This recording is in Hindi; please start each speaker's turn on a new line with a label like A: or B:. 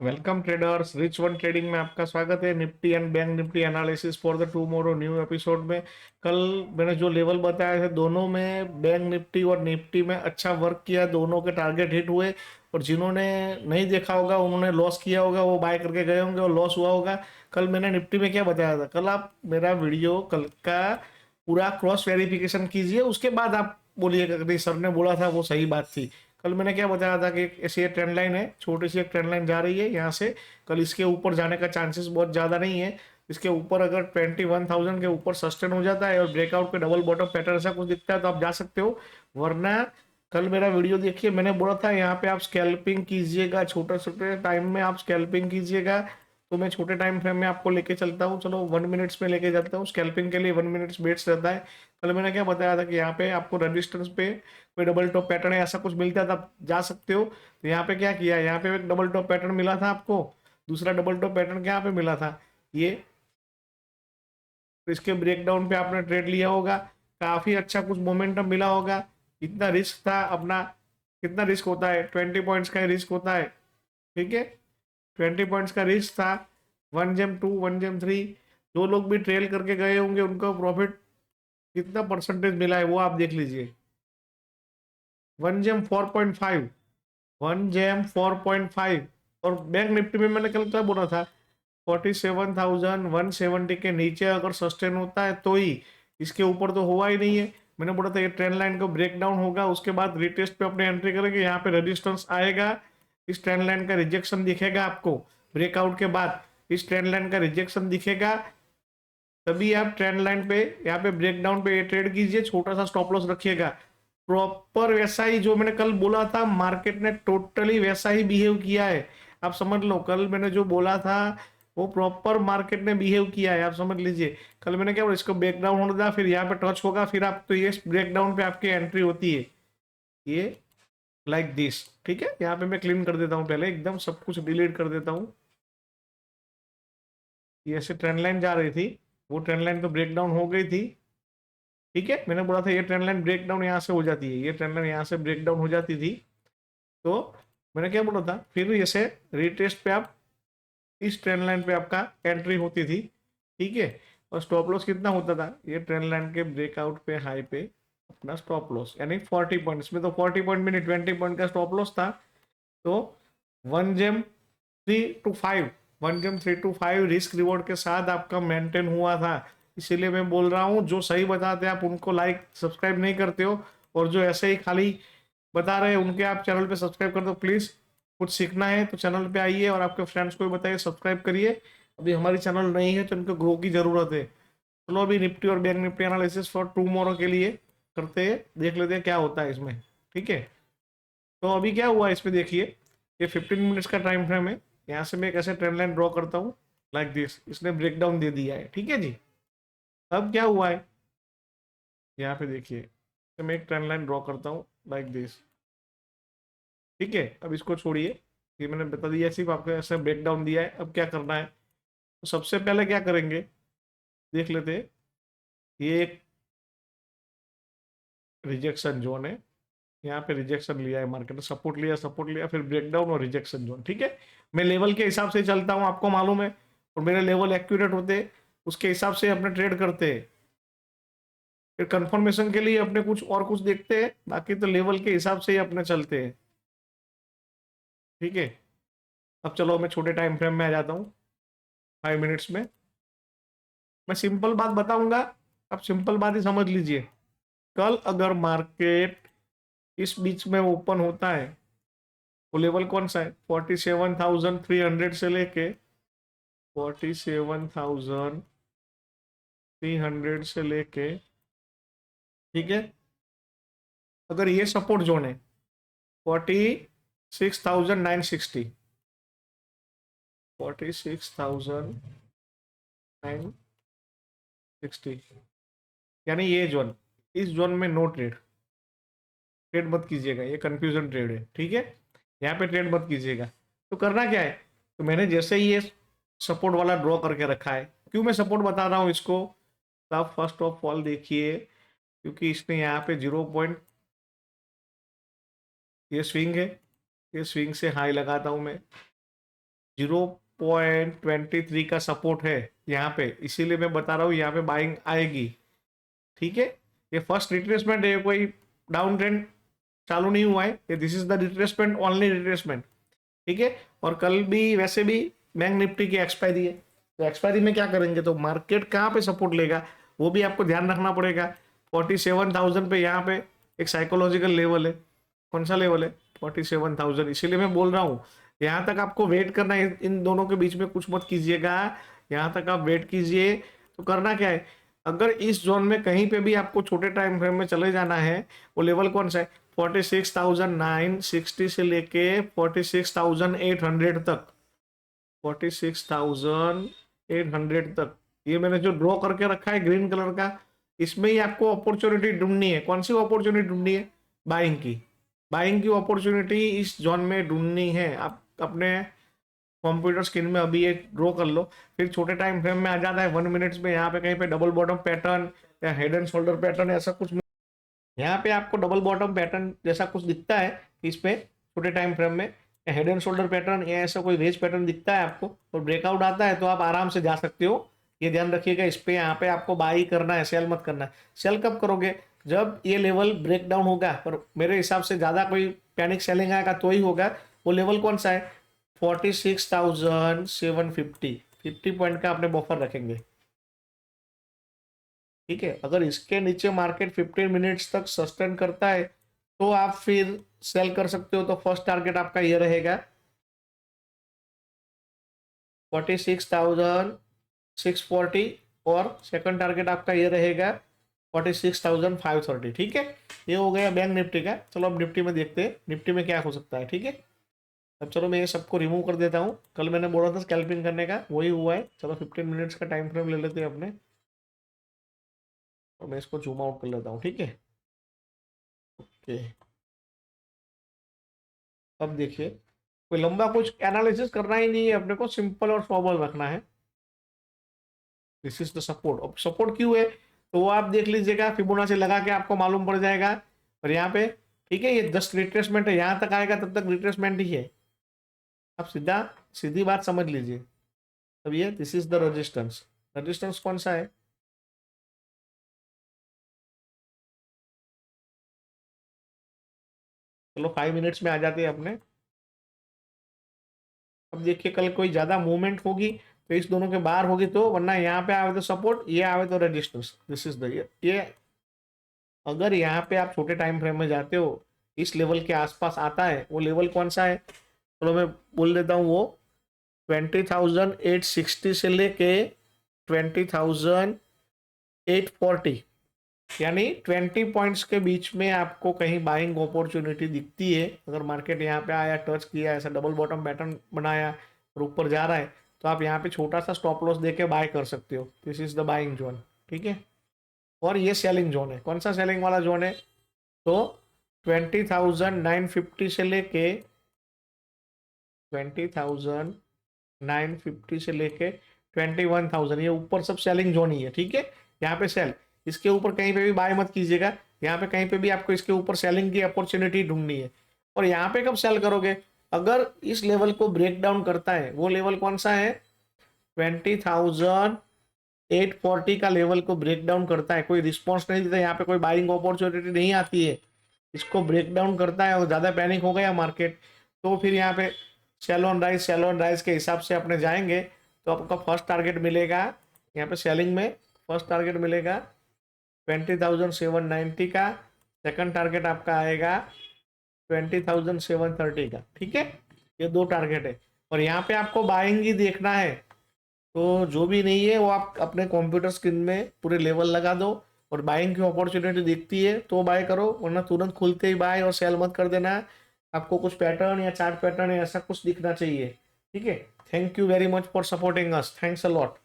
A: Welcome traders, rich one trading में आपका स्वागत है। Nifty and bank Nifty analysis for the tomorrow new episode में कल मैंने जो लेवल बताए थे दोनों में बैंक निफ्टी और निफ्टी में अच्छा वर्क किया, दोनों के टारगेट हिट हुए। और जिन्होंने नहीं देखा होगा उन्होंने लॉस किया होगा, वो बाय करके गए होंगे और लॉस हुआ होगा। कल मैंने निफ्टी में क्या बताया था, कल आप मेरा वीडियो कल का पूरा क्रॉस वेरिफिकेशन कीजिए, उसके बाद आप बोलिएगा कि नहीं सर ने बोला था वो सही बात थी। कल मैंने क्या बताया था कि ऐसी एक ट्रेंड लाइन है, छोटी सी एक ट्रेंड लाइन जा रही है यहाँ से। कल इसके ऊपर जाने का चांसेस बहुत ज़्यादा नहीं है। इसके ऊपर अगर 21,000 के ऊपर सस्टेन हो जाता है और ब्रेकआउट पे डबल बॉटम पैटर्न ऐसा कुछ दिखता है तो आप जा सकते हो। वरना कल मेरा वीडियो देखिए, मैंने बोला था यहाँ पे आप स्कैल्पिंग कीजिएगा, छोटे छोटे टाइम में आप स्कैल्पिंग कीजिएगा। तो मैं छोटे टाइम फ्रेम में आपको लेके चलता हूँ, चलो 1 मिनट्स में लेके जाता हूँ। स्कैल्पिंग के लिए 1 मिनट्स बेट्स रहता है। कल मैंने क्या बताया था कि यहाँ पे आपको रेजिस्टेंस पे कोई डबल टॉप पैटर्न है ऐसा कुछ मिलता है तो आप जा सकते हो। तो यहाँ पे क्या किया, यहाँ पे एक डबल टॉप पैटर्न मिला था आपको। दूसरा डबल टॉप पैटर्न यहाँ पे मिला था ये। तो इसके ब्रेकडाउन पे आपने ट्रेड लिया होगा, काफी अच्छा कुछ मोमेंटम मिला होगा। इतना रिस्क था अपना, कितना रिस्क होता है, 20 पॉइंट्स का रिस्क होता है। ठीक है, 20 पॉइंट्स का रिस्क था। 1 जेम 2 1 जेम 3 जो लोग भी ट्रेल करके गए होंगे उनको प्रॉफिट कितना परसेंटेज मिला है वो आप देख लीजिए। 1 जेम 4.5, 1 जेम 4.5। और बैंक निफ्टी में मैंने कल क्या बोला था, 47,170 के नीचे अगर सस्टेन होता है तो ही, इसके ऊपर तो हुआ ही नहीं है। मैंने बोला था ये ट्रेंड लाइन को ब्रेक डाउन होगा, उसके बाद रिटेस्ट पे अपने एंट्री करेंगे, यहाँ पे रेजिस्टेंस आएगा, इस ट्रेंड लाइन का रिजेक्शन दिखेगा आपको। ब्रेकआउट के बाद इस ट्रेंड लाइन का रिजेक्शन दिखेगा, तभी आप ट्रेंड लाइन पे यहाँ पे ब्रेकडाउन पे ट्रेड कीजिए, छोटा सा स्टॉप लॉस रखिएगा। प्रॉपर वैसा ही जो मैंने कल बोला था, मार्केट ने टोटली वैसा ही बिहेव किया है। आप समझ लो, कल मैंने जो बोला था वो प्रॉपर मार्केट ने बिहेव किया है, आप समझ लीजिए। कल मैंने क्या बोला, इसको ब्रेकडाउन होने था, फिर यहाँ पे टच होगा, फिर आप तो ये ब्रेकडाउन पे आपकी एंट्री होती है ये, लाइक दिस। ठीक है, यहाँ पे मैं क्लीन कर देता हूँ, पहले एकदम सब कुछ डिलीट कर देता हूँ। ये ऐसे ट्रेंड लाइन जा रही थी, वो ट्रेंड लाइन तो ब्रेक डाउन हो गई थी। ठीक है, मैंने बोला था ये ट्रेंड लाइन ब्रेक डाउन यहाँ से हो जाती है, ये ट्रेंड लाइन यहाँ से ब्रेक डाउन हो जाती थी। तो मैंने क्या बोला था, फिर ऐसे रिटेस्ट पे आप इस ट्रेंड लाइन पे आपका एंट्री होती थी। ठीक है, और स्टॉप लॉस कितना होता था, ये ट्रेंड लाइन के ब्रेकआउट पे हाई पे अपना स्टॉप लॉस, यानी 40 पॉइंट, इसमें तो 40 पॉइंट में नहीं 20 पॉइंट का स्टॉप लॉस था। तो 1 जेम 3 to 5, 1 जेम 3 to 5 रिस्क रिवॉर्ड के साथ आपका मेंटेन हुआ था। इसीलिए मैं बोल रहा हूँ, जो सही बताते हैं आप उनको लाइक सब्सक्राइब नहीं करते हो, और जो ऐसे ही खाली बता रहे हैं उनके आप चैनल पे सब्सक्राइब कर दो प्लीज़। कुछ सीखना है तो चैनल पे आइए और आपके फ्रेंड्स को भी बताइए सब्सक्राइब करिए। अभी हमारी चैनल नहीं है तो इनको ग्रो की ज़रूरत है। चलो अभी निफ्टी और bank Nifty analysis for tomorrow के लिए करते हैं, देख लेते हैं क्या होता है इसमें। ठीक है, तो अभी क्या हुआ इसमें देखिए, ये 15 मिनट्स का टाइम फ्रेम है। यहाँ से मैं एक ऐसे ट्रेंड लाइन ड्रॉ करता हूँ, लाइक दिस, इसने ब्रेकडाउन दे दिया है। ठीक है जी, अब क्या हुआ है, यहाँ पे देखिए, तो मैं एक ट्रेंड लाइन ड्रॉ करता हूँ लाइक दिस। ठीक है, अब इसको छोड़िए, ये मैंने बता दिया, सिर्फ आपको ऐसे ब्रेकडाउन दिया है। अब क्या करना है, तो सबसे पहले क्या करेंगे देख लेते हैं। ये एक रिजेक्शन जोन है, यहाँ पे रिजेक्शन लिया है मार्केट ने, सपोर्ट लिया फिर ब्रेकडाउन और रिजेक्शन जोन। ठीक है, मैं लेवल के हिसाब से चलता हूँ, आपको मालूम है, और मेरे लेवल एक्यूरेट होते हैं, उसके हिसाब से अपने ट्रेड करते हैं। फिर कंफर्मेशन के लिए अपने कुछ और कुछ देखते हैं, बाकी तो लेवल के हिसाब से ही अपने चलते हैं। ठीक है, अब चलो मैं छोटे टाइम फ्रेम में आ जाता हूँ, 5 मिनट्स में। मैं सिंपल बात बताऊंगा, आप सिंपल बात ही समझ लीजिए। कल अगर मार्केट इस बीच में ओपन होता है, वो लेवल कौन सा है, 47,300 से लेके 47,300 से लेके, ठीक है, अगर ये सपोर्ट जोन है 46,960, 46,960, यानी ये जोन, इस जोन में नो ट्रेड, ट्रेड मत कीजिएगा, ये कंफ्यूजन ट्रेड है। ठीक है, यहाँ पे ट्रेड मत कीजिएगा। तो करना क्या है, तो मैंने जैसे ही ये सपोर्ट वाला ड्रॉ करके रखा है, क्यों मैं सपोर्ट बता रहा हूँ इसको, तो आप फर्स्ट ऑफ ऑल देखिए, क्योंकि इसने यहाँ पे 0 पॉइंट, ये स्विंग है, ये स्विंग से हाई लगाता हूँ मैं, 0.23 का सपोर्ट है यहाँ पे, इसीलिए मैं बता रहा हूँ यहाँ पे बाइंग आएगी। ठीक है, ये फर्स्ट रिट्रेसमेंट है, कोई डाउन ट्रेंड चालू नहीं हुआ है, ये this is the retracement, only retracement. ठीक है, और कल भी वैसे भी बैंक निफ्टी की एक्सपायरी है, तो एक्सपायरी में क्या करेंगे, तो मार्केट कहाँ पे सपोर्ट लेगा वो भी आपको ध्यान रखना पड़ेगा। 47,000 पे यहाँ पे एक साइकोलॉजिकल लेवल है, कौन सा लेवल है, 47,000। इसीलिए मैं बोल रहा हूँ यहाँ तक आपको वेट करना है, इन दोनों के बीच में कुछ मत कीजिएगा, यहाँ तक आप वेट कीजिए। तो करना क्या है, अगर इस जोन में कहीं पे भी आपको छोटे टाइम फ्रेम में चले जाना है, वो लेवल कौन सा है, 46,960 से लेके 46,800 तक, 46,800 तक, ये मैंने जो ड्रॉ करके रखा है ग्रीन कलर का, इसमें ही आपको अपॉर्चुनिटी ढूंढनी है। कौन सी अपॉर्चुनिटी ढूंढनी है, बाइंग की, बाइंग की अपॉर्चुनिटी इस जोन में ढूंढनी है। आप अपने कंप्यूटर स्क्रीन में अभी ये ड्रॉ कर लो, फिर छोटे टाइम फ्रेम में आ जाता है 1 मिनट्स में, यहाँ पे कहीं पे डबल बॉटम पैटर्न या हेड एंड शोल्डर पैटर्न ऐसा कुछ, यहाँ पे आपको डबल बॉटम पैटर्न जैसा कुछ दिखता है इस पे छोटे टाइम फ्रेम में, या हेड एंड शोल्डर पैटर्न या ऐसा कोई वेज पैटर्न दिखता है आपको और ब्रेकआउट आता है, तो आप आराम से जा सकते हो। ये ध्यान रखिएगा, इस पे यहाँ पे आपको बाई करना है, सेल मत करना है। सेल कब करोगे, जब ये लेवल ब्रेक डाउन होगा, पर मेरे हिसाब से ज्यादा कोई पैनिक सेलिंग आएगा तो ही होगा। वो लेवल कौन सा है, 46,750, 50 पॉइंट का अपने बफर रखेंगे। ठीक है, अगर इसके नीचे मार्केट 15 मिनट्स तक सस्टेन करता है तो आप फिर सेल कर सकते हो। तो फर्स्ट टारगेट आपका ये रहेगा 46,640 और सेकंड टारगेट आपका ये रहेगा 46,530। ठीक है, ये हो गया बैंक निफ्टी का। चलो अब निफ्टी में देखते हैं निफ्टी में क्या हो सकता है। ठीक है, अब चलो मैं ये सबको रिमूव कर देता हूँ, कल मैंने बोला था स्कैल्पिंग करने का, वही हुआ है। चलो 15 मिनट्स का टाइम फ्रेम ले लेते हैं अपने, और मैं इसको जूम आउट कर लेता हूँ। ठीक है, ओके, अब देखिए कोई लंबा कुछ एनालिसिस करना ही नहीं है अपने को, सिंपल और सॉबल रखना है। This is the support. अब सपोर्ट क्यों है तो वो आप देख लीजिएगा, फिबोनाची लगा के आपको मालूम पड़ जाएगा। और यहाँ पे ठीक है, ये 10 रिट्रेसमेंट है, यहाँ तक आएगा तब तक रिट्रेसमेंट ही है। आप सीधा सीधी बात समझ लीजिए। अब ये this is the resistance, resistance कौन सा है, चलो 5 मिनट्स में आ जाते हैं अपने। अब देखिए कल कोई ज्यादा मूवमेंट होगी तो इस दोनों के बाहर होगी, तो वरना यहाँ पे आवे तो सपोर्ट, ये आवे तो रेजिस्टेंस। दिस इज द ये अगर यहाँ पे आप छोटे टाइम फ्रेम में जाते हो, इस लेवल के आसपास आता है, वो लेवल कौन सा है, चलो मैं बोल देता हूँ, वो 20,860 से लेके 20,840, यानी 20 पॉइंट्स के बीच में आपको कहीं बाइंग अपॉर्चुनिटी दिखती है। अगर मार्केट यहाँ पे आया, टच किया, ऐसा डबल बॉटम पैटर्न बनाया और ऊपर जा रहा है, तो आप यहाँ पे छोटा सा स्टॉप लॉस देके बाय कर सकते हो। This is the buying zone. ठीक है, और ये सेलिंग जोन है। कौन सा सेलिंग वाला जोन है, तो 20,950 से लेके 20,950 से लेके 21,000, ये ऊपर सब सेलिंग जोन ही है। ठीक है, यहाँ पे सेल, इसके ऊपर कहीं पे भी बाय मत कीजिएगा, यहाँ पे कहीं पे भी आपको इसके ऊपर सेलिंग की अपॉर्चुनिटी ढूंढनी है। और यहाँ पे कब सेल करोगे, अगर इस लेवल को ब्रेक डाउन करता है, वो लेवल कौन सा है, 20,840 का लेवल को ब्रेक डाउन करता है, कोई रिस्पॉन्स नहीं देता, यहाँ पे कोई बाइंग अपॉर्चुनिटी नहीं आती है, इसको ब्रेक डाउन करता है और ज़्यादा पैनिक हो गया मार्केट, तो फिर यहाँ पे सेल ऑन राइज के हिसाब से अपने जाएंगे, तो आपका फर्स्ट टारगेट मिलेगा यहाँ पे सेलिंग में, फर्स्ट टारगेट मिलेगा 20,790 का, सेकंड टारगेट आपका आएगा 20,730 का। ठीक है, ये दो टारगेट है, और यहाँ पे आपको बाइंग ही देखना है। तो जो भी नहीं है वो आप अपने कंप्यूटर स्क्रीन में पूरे लेवल लगा दो, और बाइंग की अपॉर्चुनिटी दिखती है तो बाय करो, वरना तुरंत खुलते ही बाय और सेल मत कर देना। आपको कुछ पैटर्न या चार्ट पैटर्न या ऐसा कुछ दिखना चाहिए। ठीक है, thank you very much for supporting us, thanks a lot.